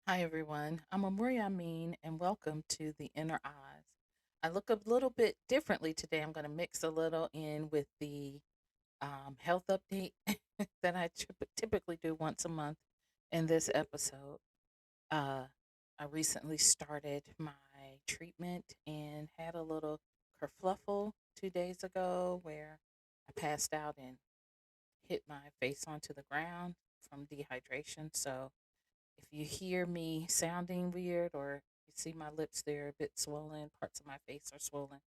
Hi, everyone. I'm Amori Amin, and welcome to the Inner Eyes. I look a little bit differently today. I'm going to mix a little in with the health update that I typically do once a month in this episode. Uh, I recently started my treatment and had a little kerfluffle 2 days ago where I passed out and hit my face onto the ground from dehydration. So if you hear me sounding weird or you see my lips, they're a bit swollen, parts of my face are swollen,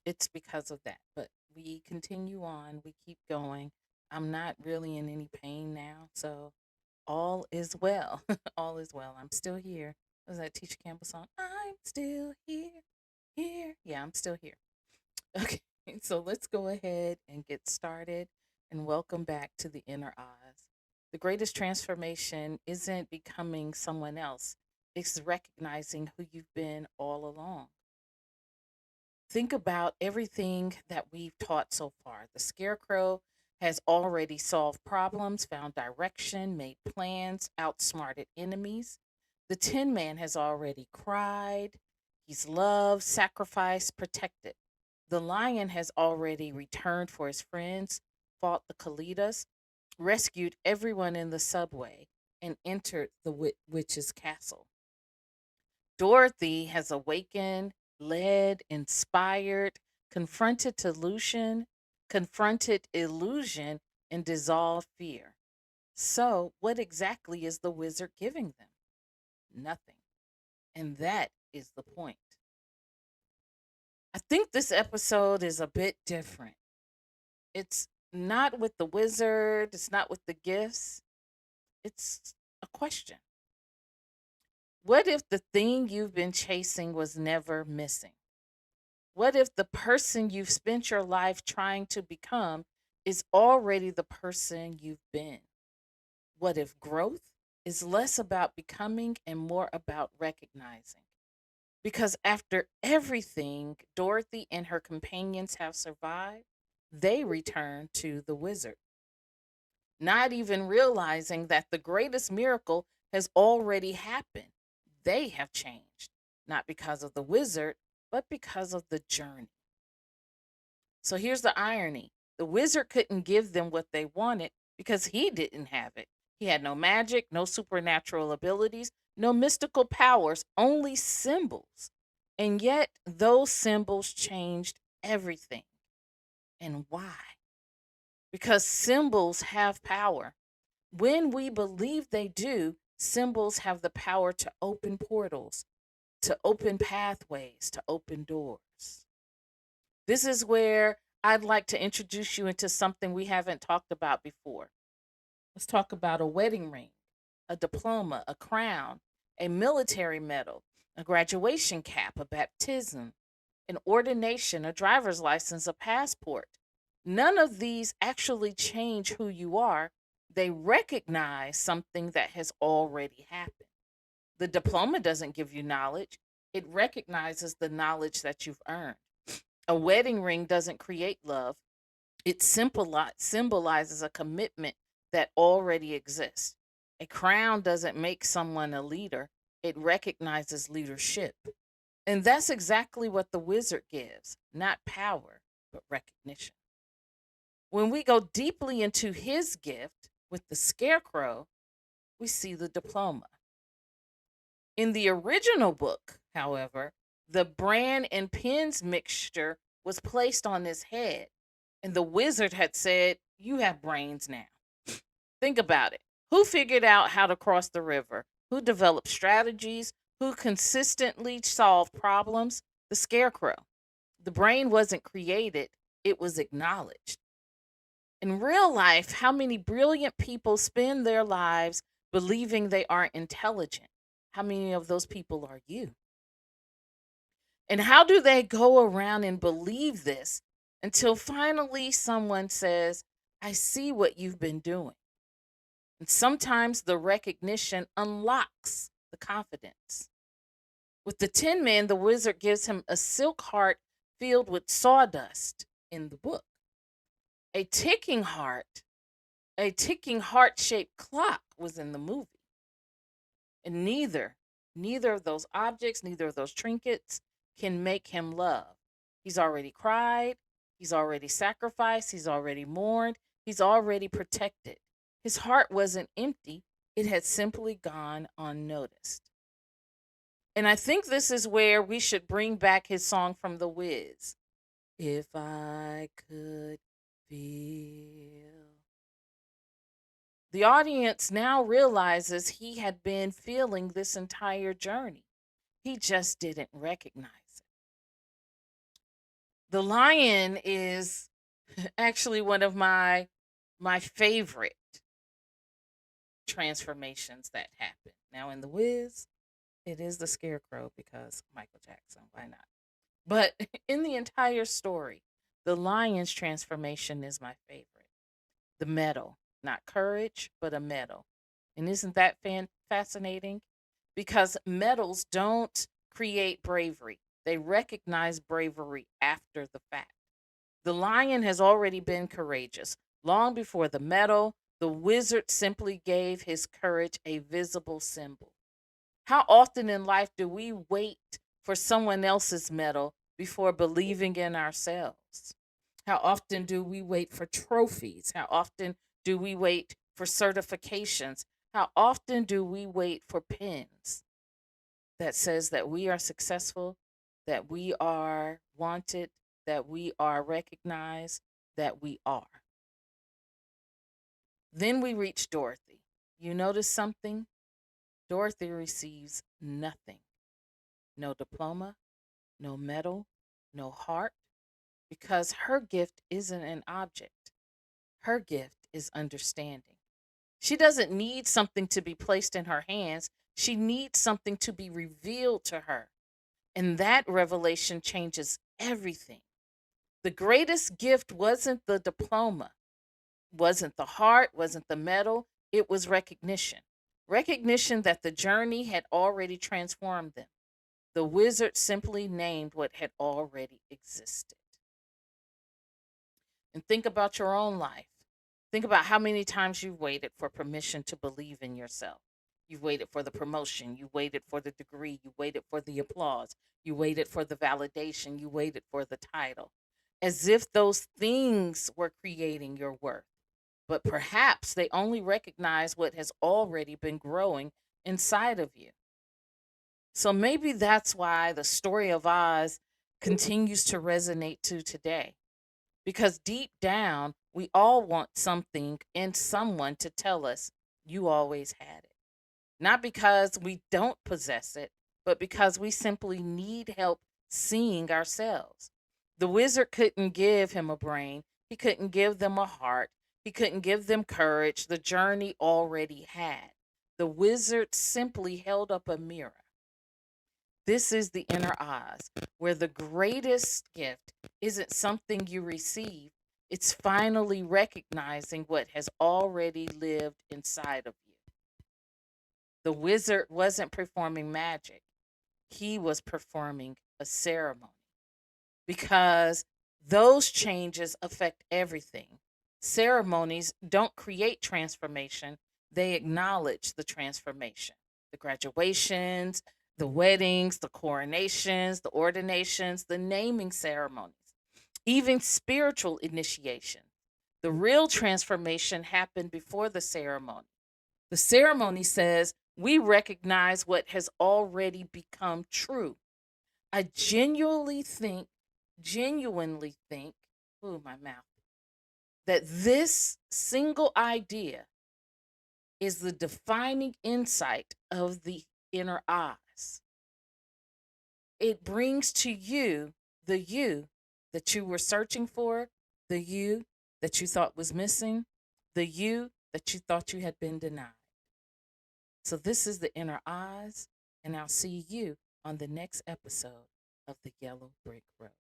it's because of that. But we continue on, we keep going. I'm not really in any pain now. So all is well. All is well. I'm still here. Was that Tisha Campbell song? I'm still here. Here. Yeah, I'm still here. Okay. So let's go ahead and get started and welcome back to the Inner Eyes. The greatest transformation isn't becoming someone else, it's recognizing who you've been all along. Think about everything that we've taught so far. The Scarecrow has already solved problems, found direction, made plans, outsmarted enemies. The Tin Man has already cried, he's loved, sacrificed, protected. The Lion has already returned for his friends, fought the Kalidas, rescued everyone in the subway, and entered the witch's castle. Dorothy has awakened, led, inspired, confronted illusion, and dissolved fear. So, what exactly is the wizard giving them? Nothing. And that is the point. I think this episode is a bit different. It's not with the wizard, it's not with the gifts, it's a question. What if the thing you've been chasing was never missing? What if the person you've spent your life trying to become is already the person you've been? What if growth is less about becoming and more about recognizing? Because after everything Dorothy and her companions have survived, they return to the wizard, not even realizing that the greatest miracle has already happened. They have changed, not because of the wizard, but because of the journey. So here's the irony: the wizard couldn't give them what they wanted because he didn't have it. He had no magic, no supernatural abilities, no mystical powers, only symbols. And yet, those symbols changed everything. And why? Because symbols have power. When we believe they do, symbols have the power to open portals, to open pathways, to open doors. This is where I'd like to introduce you into something we haven't talked about before. Let's talk about a wedding ring, a diploma, a crown, a military medal, a graduation cap, a baptism, an ordination, a driver's license, a passport. None of these actually change who you are. They recognize something that has already happened. The diploma doesn't give you knowledge, it recognizes the knowledge that you've earned. A wedding ring doesn't create love, it symbolizes a commitment that already exists. A crown doesn't make someone a leader, it recognizes leadership. And that's exactly what the wizard gives, not power, but recognition. When we go deeply into his gift with the scarecrow, we see the diploma. In the original book, however, the bran and pins mixture was placed on his head, and the wizard had said, "You have brains now." Think about it. Who figured out how to cross the river? Who developed strategies? Who consistently solved problems? The scarecrow. The brain wasn't created, it was acknowledged. In real life, how many brilliant people spend their lives believing they are intelligent? How many of those people are you? And how do they go around and believe this until finally someone says, "I see what you've been doing"? And sometimes the recognition unlocks the confidence. With the Tin Man, the wizard gives him a silk heart filled with sawdust in the book. A ticking heart, a ticking heart shaped clock was in the movie. And neither of those objects, neither of those trinkets can make him love. He's already cried, he's already sacrificed, he's already mourned, he's already protected. His heart wasn't empty, it had simply gone unnoticed. And I think this is where we should bring back his song from The Wiz. If I could feel. The audience now realizes he had been feeling this entire journey. He just didn't recognize it. The lion is actually one of my favorite transformations that happen. Now in The Wiz, it is the Scarecrow because Michael Jackson, why not? But in the entire story, the lion's transformation is my favorite. The medal, not courage, but a medal. And isn't that fascinating? Because medals don't create bravery, they recognize bravery after the fact. The lion has already been courageous. Long before the medal, the wizard simply gave his courage a visible symbol. How often in life do we wait for someone else's medal before believing in ourselves? How often do we wait for trophies? How often do we wait for certifications? How often do we wait for pins that says that we are successful, that we are wanted, that we are recognized, that we are? Then we reach Dorothy. You notice something? Dorothy receives nothing. No diploma, no medal, no heart, because her gift isn't an object. Her gift is understanding. She doesn't need something to be placed in her hands. She needs something to be revealed to her. And that revelation changes everything. The greatest gift wasn't the diploma, wasn't the heart, wasn't the medal. It was recognition. Recognition that the journey had already transformed them. The wizard simply named what had already existed. And think about your own life. Think about how many times you've waited for permission to believe in yourself. You've waited for the promotion. You waited for the degree. You waited for the applause. You waited for the validation. You waited for the title. As if those things were creating your worth. But perhaps they only recognize what has already been growing inside of you. So maybe that's why the story of Oz continues to resonate to today. Because deep down, we all want something and someone to tell us you always had it. Not because we don't possess it, but because we simply need help seeing ourselves. The wizard couldn't give him a brain, he couldn't give them a heart, he couldn't give them courage. The journey already had. The wizard simply held up a mirror. This is the inner Oz, where the greatest gift isn't something you receive, it's finally recognizing what has already lived inside of you. The wizard wasn't performing magic, he was performing a ceremony because those changes affect everything. Ceremonies don't create transformation, they acknowledge the transformation. The graduations, the weddings, the coronations, the ordinations, the naming ceremonies, even spiritual initiation. The real transformation happened before the ceremony. The ceremony says we recognize what has already become true. I genuinely think, ooh, my mouth, that this single idea is the defining insight of the inner eyes. It brings to you the you that you were searching for, the you that you thought was missing, the you that you thought you had been denied. So, this is the inner eyes, and I'll see you on the next episode of The Yellow Brick Road.